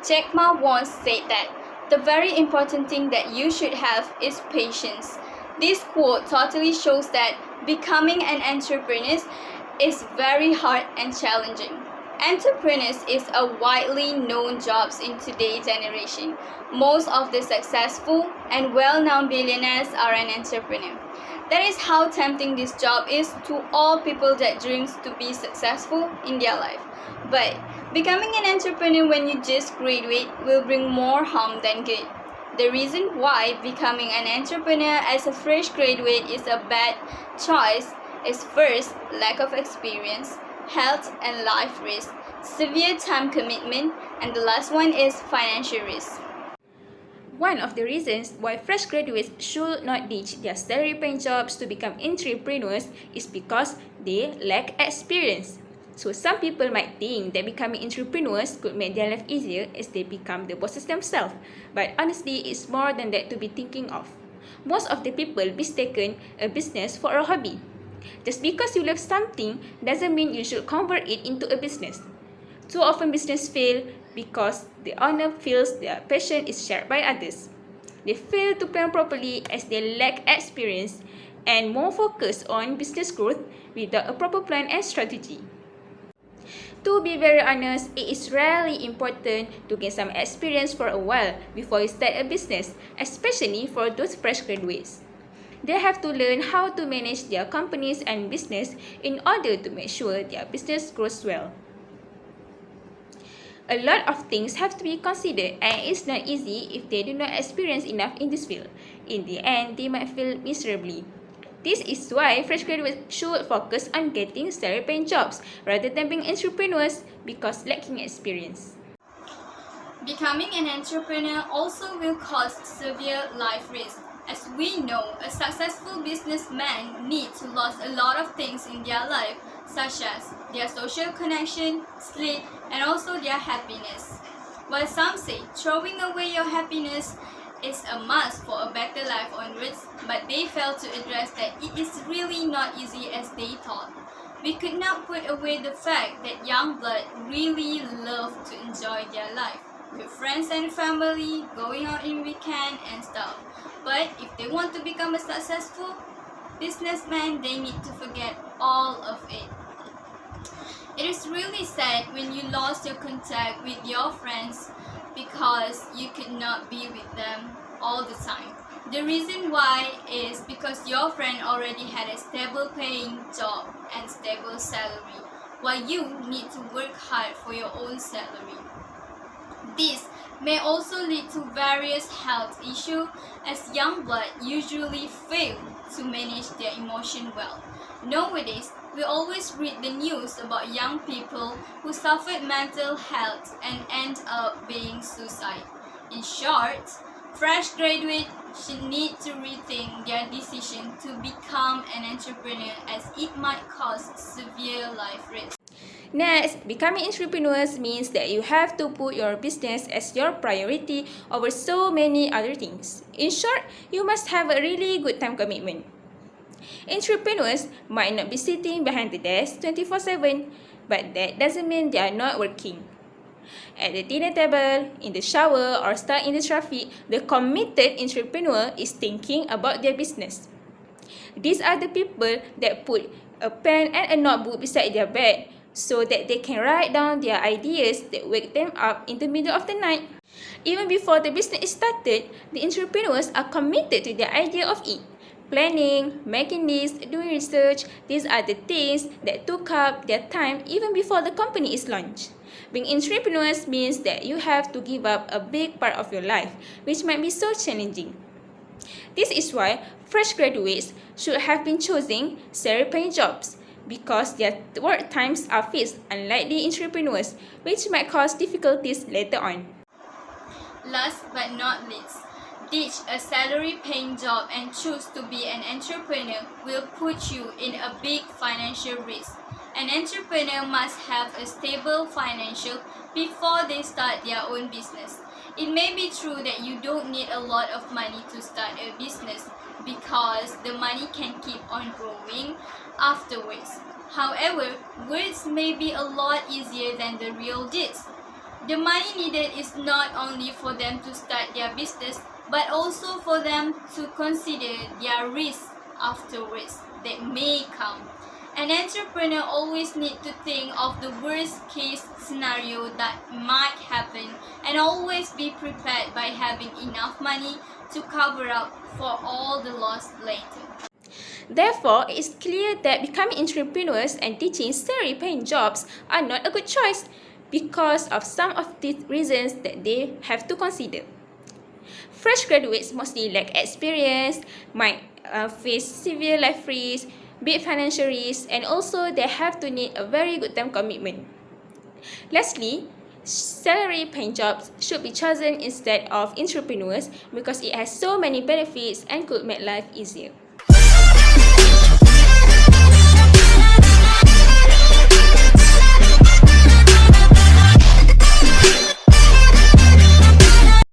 Jack Ma once said that the very important thing that you should have is patience. This quote totally shows that becoming an entrepreneur is very hard and challenging. Entrepreneurs is a widely known job in today's generation. Most of the successful and well-known billionaires are an entrepreneur. That is how tempting this job is to all people that dreams to be successful in their life. But becoming an entrepreneur when you just graduate will bring more harm than good. The reason why becoming an entrepreneur as a fresh graduate is a bad choice is first, lack of experience, health and life risk, severe time commitment, and the last one is financial risk. One of the reasons why fresh graduates should not ditch their salary-paying jobs to become entrepreneurs is because they lack experience. So some people might think that becoming entrepreneurs could make their life easier as they become the bosses themselves. But honestly, it's more than that to be thinking of. Most of the people mistaken a business for a hobby. Just because you love something doesn't mean you should convert it into a business. Too often business fail because the owner feels their passion is shared by others. They fail to plan properly as they lack experience and more focus on business growth without a proper plan and strategy. To be very honest, it is really important to gain some experience for a while before you start a business, especially for those fresh graduates. They have to learn how to manage their companies and business in order to make sure their business grows well. A lot of things have to be considered and it's not easy if they do not experience enough in this field. In the end, they might fail miserably. This is why fresh graduates should focus on getting salary-paying jobs rather than being entrepreneurs because lacking experience. Becoming an entrepreneur also will cause severe life risk. As we know, a successful businessman needs to lose a lot of things in their life, such as their social connection, sleep, and also their happiness. While some say throwing away your happiness is a must for a better life onwards, but they fail to address that it is really not easy as they thought. We could not put away the fact that young blood really love to enjoy their life with friends and family, going out in weekend and stuff. But if they want to become a successful businessman, they need to forget all of it. It is really sad when you lost your contact with your friends because you could not be with them all the time. The reason why is because your friend already had a stable paying job and stable salary, while you need to work hard for your own salary. This may also lead to various health issues as young blood usually fail to manage their emotion well. Nowadays, we always read the news about young people who suffered mental health and end up being suicide. In short, fresh graduates should need to rethink their decision to become an entrepreneur as it might cause severe life risk. Next, becoming entrepreneurs means that you have to put your business as your priority over so many other things. In short, you must have a really good time commitment. Entrepreneurs might not be sitting behind the desk 24/7, but that doesn't mean they are not working. At the dinner table, in the shower, or stuck in the traffic, the committed entrepreneur is thinking about their business. These are the people that put a pen and a notebook beside their bed so that they can write down their ideas that wake them up in the middle of the night. Even before the business is started, the entrepreneurs are committed to the idea of it. Planning, making lists, doing research, these are the things that took up their time even before the company is launched. Being entrepreneurs means that you have to give up a big part of your life, which might be so challenging. This is why fresh graduates should have been choosing salary-paying jobs because their work times are fixed, unlike the entrepreneurs, which might cause difficulties later on. Last but not least, ditch a salary-paying job and choose to be an entrepreneur will put you in a big financial risk. An entrepreneur must have a stable financial before they start their own business. It may be true that you don't need a lot of money to start a business because the money can keep on growing afterwards. However, words may be a lot easier than the real deeds. The money needed is not only for them to start their business, but also for them to consider their risks afterwards that may come. An entrepreneur always needs to think of the worst case scenario that might happen and always be prepared by having enough money to cover up for all the loss later. Therefore, it is clear that becoming entrepreneurs and teaching salary-paying jobs are not a good choice because of some of the reasons that they have to consider. Fresh graduates mostly lack experience, might face severe life risks, big financial risks, and also they have to need a very good time commitment. Lastly, salary-paying jobs should be chosen instead of entrepreneurs because it has so many benefits and could make life easier.